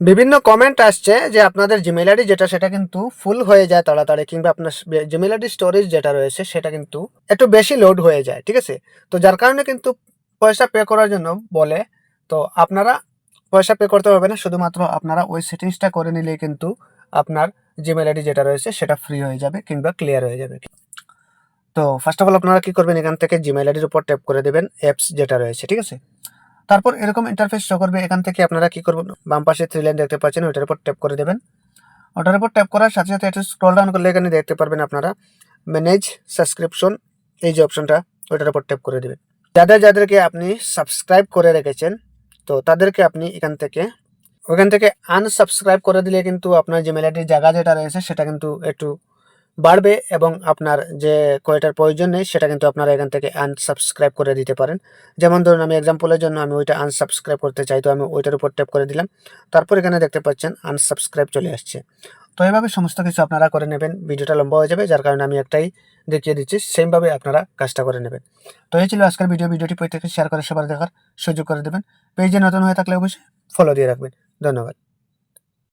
বিভিন্ন কমেন্ট আসছে যে আপনাদের জিমেইল আইডি যেটা সেটা কিন্তু ফুল হয়ে যায় তাড়াতাড়ি, কিংবা আপনার জিমেইল আইডি স্টোরেজ যেটা রয়েছে সেটা কিন্তু একটু বেশি লোড হয়ে যায়, ঠিক আছে? তো যার কারণে কিন্তু পয়সা পে করার জন্য বলে। তো আপনারা পয়সা পে করতে হবে না, শুধুমাত্র আপনারা ওই সেটিংসটা করে নিলেই কিন্তু আপনার জিমেইল আইডি যেটা রয়েছে সেটা ফ্রি হয়ে যাবে কিংবা ক্লিয়ার হয়ে যাবে। তো ফার্স্ট অফ অল আপনারা কি করবেন, এখান থেকে জিমেইল আইডির উপর ট্যাপ করে দেবেন অ্যাপস যেটা রয়েছে, ঠিক আছে? তারপর এরকম ইন্টারফেস শো করবে। এখান থেকে আপনারা কি করবেন, বাম পাশে 3 লাইন দেখতে পাচ্ছেন, ওটার উপর ট্যাপ করে দেবেন। ওটার উপর ট্যাপ করার সাথে সাথে একটু স্ক্রল ডাউন করলে এখানে দেখতে পারবেন আপনারা ম্যানেজ সাবস্ক্রিপশন, এই যে অপশনটা, ওটার উপর ট্যাপ করে দেবেন। যাদেরকে আপনি সাবস্ক্রাইব করে রেখেছেন, তো তাদেরকে আপনি ওখান থেকে আনসাবস্ক্রাইব করে দিলে কিন্তু আপনার জিমেইল আইডির জায়গা যেটা রয়েছে সেটা কিন্তু একটু বাড়বে, এবং আপনার যে কয়টার প্রয়োজন নেই সেটা কিন্তু আপনারা এখান থেকে আনসাবস্ক্রাইব করে দিতে পারেন। যেমন ধরুন আমি এক্সাম্পলের জন্য আমি ওইটা আনসাবস্ক্রাইব করতে চাই, তো আমি ওইটার উপর ট্যাপ করে দিলাম। তারপর এখানে দেখতে পাচ্ছেন আনসাবস্ক্রাইব চলে আসছে। তো এইভাবে সমস্ত কিছু আপনারা করে নেবেন। ভিডিওটা লম্বা হয়ে যাবে, যার কারণে আমি একটাই দেখিয়ে দিচ্ছি, সেমভাবে আপনারা কাজটা করে নেবেন। তো এই ছিল আজকের ভিডিওটি প্রত্যেকে শেয়ার করে সবার দেখার সুযোগ করে দেবেন। পেজে নতুন হয়ে থাকলে অবশ্যই ফলো দিয়ে রাখবেন। ধন্যবাদ।